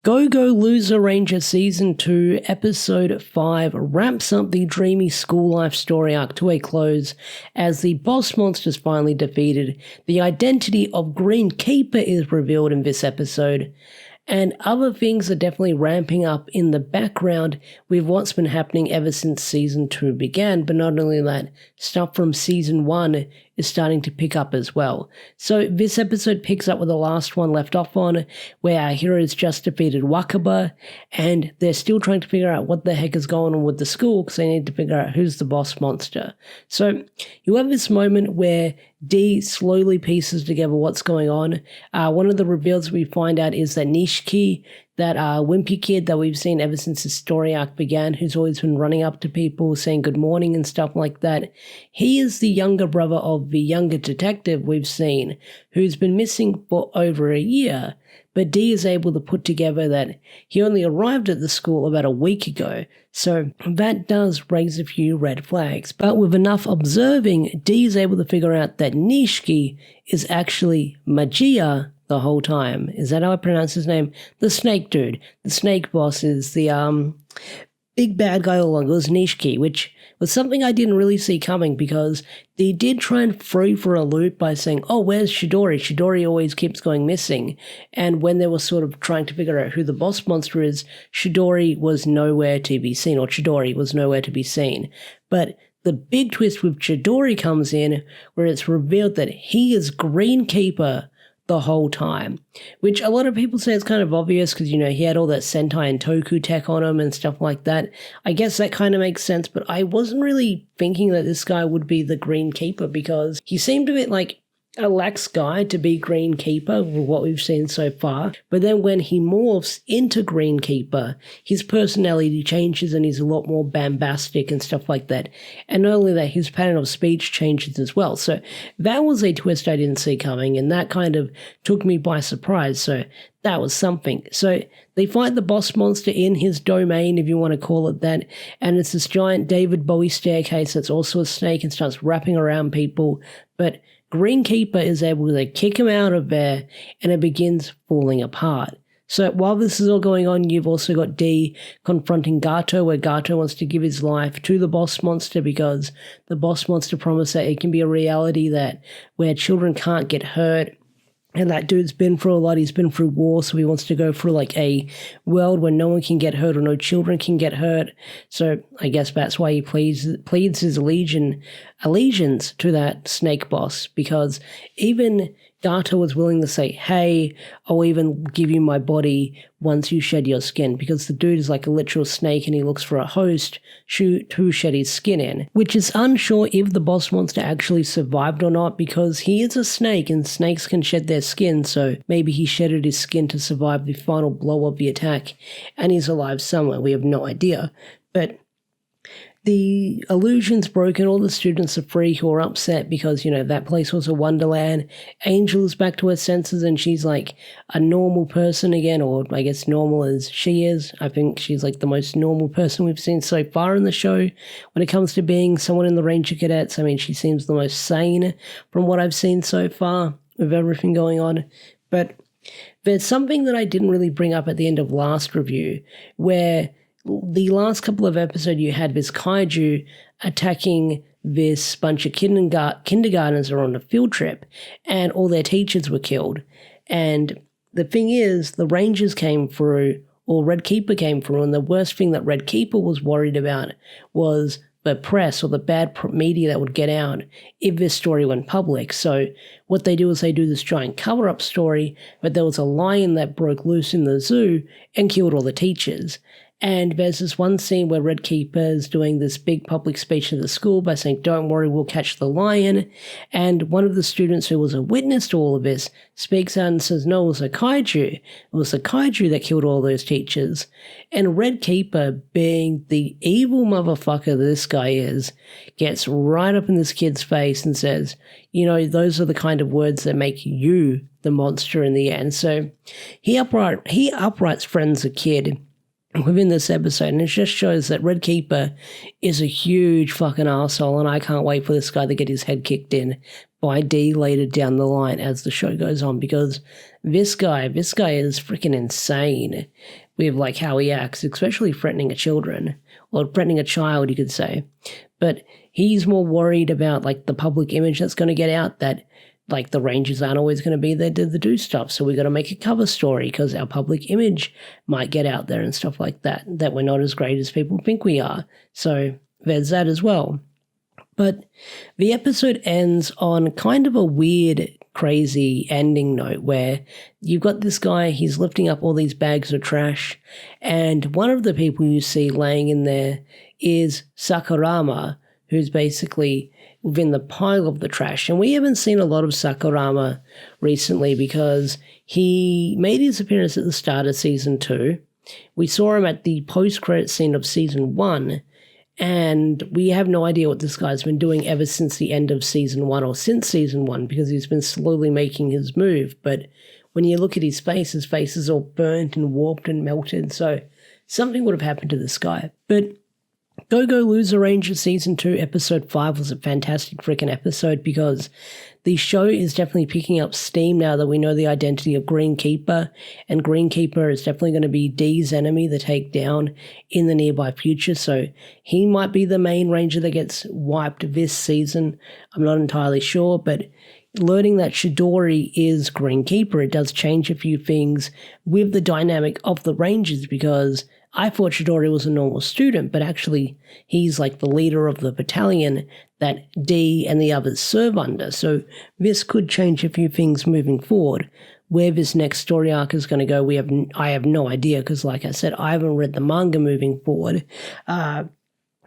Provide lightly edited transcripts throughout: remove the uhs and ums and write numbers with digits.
Go Go Loser Ranger Season 2, Episode 5 wraps up the dreamy school life story arc to a close as the boss monster is finally defeated, the identity of Green Keeper is revealed in this episode, and other things are definitely ramping up in the background with what's been happening ever since Season 2 began, but not only that, stuff from Season 1 is starting to pick up as well. So this episode picks up where the last one left off on, where our heroes just defeated Wakaba, and they're still trying to figure out what the heck is going on with the school because they need to figure out who's the boss monster. So you have this moment where D slowly pieces together what's going on. One of the reveals we find out is that Nishiki, that wimpy kid that we've seen ever since the story arc began, who's always been running up to people, saying good morning and stuff like that, he is the younger brother of the younger detective we've seen, who's been missing for over a year. But D is able to put together that he only arrived at the school about a week ago, so that does raise a few red flags. But with enough observing, D is able to figure out that Nishiki is actually Magia the whole time. Is that how I pronounce his name? The snake dude. The snake boss is the big bad guy all along. It was Nishiki, which was something I didn't really see coming because they did try and throw for a loop by saying, oh, where's Chidori? Chidori always keeps going missing. And when they were sort of trying to figure out who the boss monster is, Chidori was nowhere to be seen, or Chidori was nowhere to be seen. But the big twist with Chidori comes in where it's revealed that he is Green Keeper the whole time, which a lot of people say is kind of obvious because, you know, he had all that Sentai and Toku tech on him and stuff like that. I guess that kind of makes sense, but I wasn't really thinking that this guy would be the Green Keeper because he seemed a bit like a lax guy to be Green Keeper with what we've seen so far. But then when he morphs into Green Keeper, his personality changes and he's a lot more bombastic and stuff like that. And not only that, his pattern of speech changes as well. So that was a twist I didn't see coming, and that kind of took me by surprise. So that was something. So they fight the boss monster in his domain, if you want to call it that, and it's this giant David Bowie staircase that's also a snake and starts wrapping around people. But Green Keeper is able to kick him out of there, and it begins falling apart. So while this is all going on, you've also got D confronting Gato, where Gato wants to give his life to the boss monster because the boss monster promised that it can be a reality that where children can't get hurt. And that dude's been through a lot. He's been through war, so he wants to go through like a world where no one can get hurt or no children can get hurt. So I guess that's why he pleads his allegiance to that snake boss, because even Gato was willing to say, hey, I'll even give you my body once you shed your skin, because the dude is like a literal snake and he looks for a host to shed his skin in, which is unsure if the boss monster actually survived or not, because he is a snake and snakes can shed their skin, so maybe he shedded his skin to survive the final blow of the attack and he's alive somewhere. We have no idea. But the illusion's broken, all the students are free who are upset because, you know, that place was a wonderland. Angel is back to her senses and she's like a normal person again, or I guess normal as she is. I think she's like the most normal person we've seen so far in the show. When it comes to being someone in the Ranger Cadets, I mean, she seems the most sane from what I've seen so far with everything going on. But there's something that I didn't really bring up at the end of last review, where the last couple of episodes you had this kaiju attacking this bunch of kindergartners that are on a field trip, and all their teachers were killed. And the thing is, the Rangers came through, or Red Keeper came through, and the worst thing that Red Keeper was worried about was the press or the bad media that would get out if this story went public. So what they do is they do this giant cover-up story, but there was a lion that broke loose in the zoo and killed all the teachers. And there's this one scene where Red Keeper is doing this big public speech at the school by saying, don't worry, we'll catch the lion. And one of the students who was a witness to all of this speaks out and says, no, it was a kaiju. It was a kaiju that killed all those teachers. And Red Keeper, being the evil motherfucker that this guy is, gets right up in this kid's face and says, you know, those are the kind of words that make you the monster in the end. So he upright friends a kid within this episode, and it just shows that Red Keeper is a huge fucking asshole, and I can't wait for this guy to get his head kicked in by D later down the line as the show goes on, because this guy is freaking insane with like how he acts, especially threatening a child, you could say. But he's more worried about like the public image that's going to get out, that like the Rangers aren't always going to be there to do stuff, so we got to make a cover story because our public image might get out there and stuff like that, that we're not as great as people think we are. So there's that as well. But the episode ends on kind of a weird, crazy ending note where you've got this guy, he's lifting up all these bags of trash, and one of the people you see laying in there is Sakurama, who's basically within the pile of the trash. And we haven't seen a lot of Sakurama recently because he made his appearance at the start of Season 2. We saw him at the post-credit scene of Season 1, and we have no idea what this guy's been doing ever since the end of Season 1 or since Season 1, because he's been slowly making his move. But when you look at his face is all burnt and warped and melted, so something would have happened to this guy. But Go-Go Loser Rangers Season 2 Episode 5 was a fantastic freaking episode because the show is definitely picking up steam now that we know the identity of Green Keeper, and Green Keeper is definitely going to be D's enemy to take down in the nearby future, so he might be the main Ranger that gets wiped this season. I'm not entirely sure, but learning that Chidori is Green Keeper, it does change a few things with the dynamic of the Rangers, because I thought Chidori was a normal student, but actually he's like the leader of the battalion that D and the others serve under. So this could change a few things moving forward. Where this next story arc is going to go, I have no idea, because like I said, I haven't read the manga moving forward.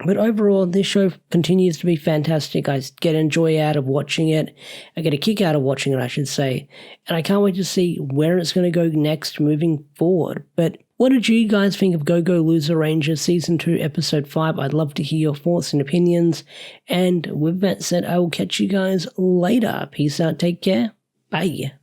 But overall, this show continues to be fantastic. I get enjoy out of watching it. I get a kick out of watching it, I should say. And I can't wait to see where it's going to go next moving forward. But what did you guys think of Go-Go Loser Rangers Season 2 Episode 5? I'd love to hear your thoughts and opinions. And with that said, I will catch you guys later. Peace out. Take care. Bye.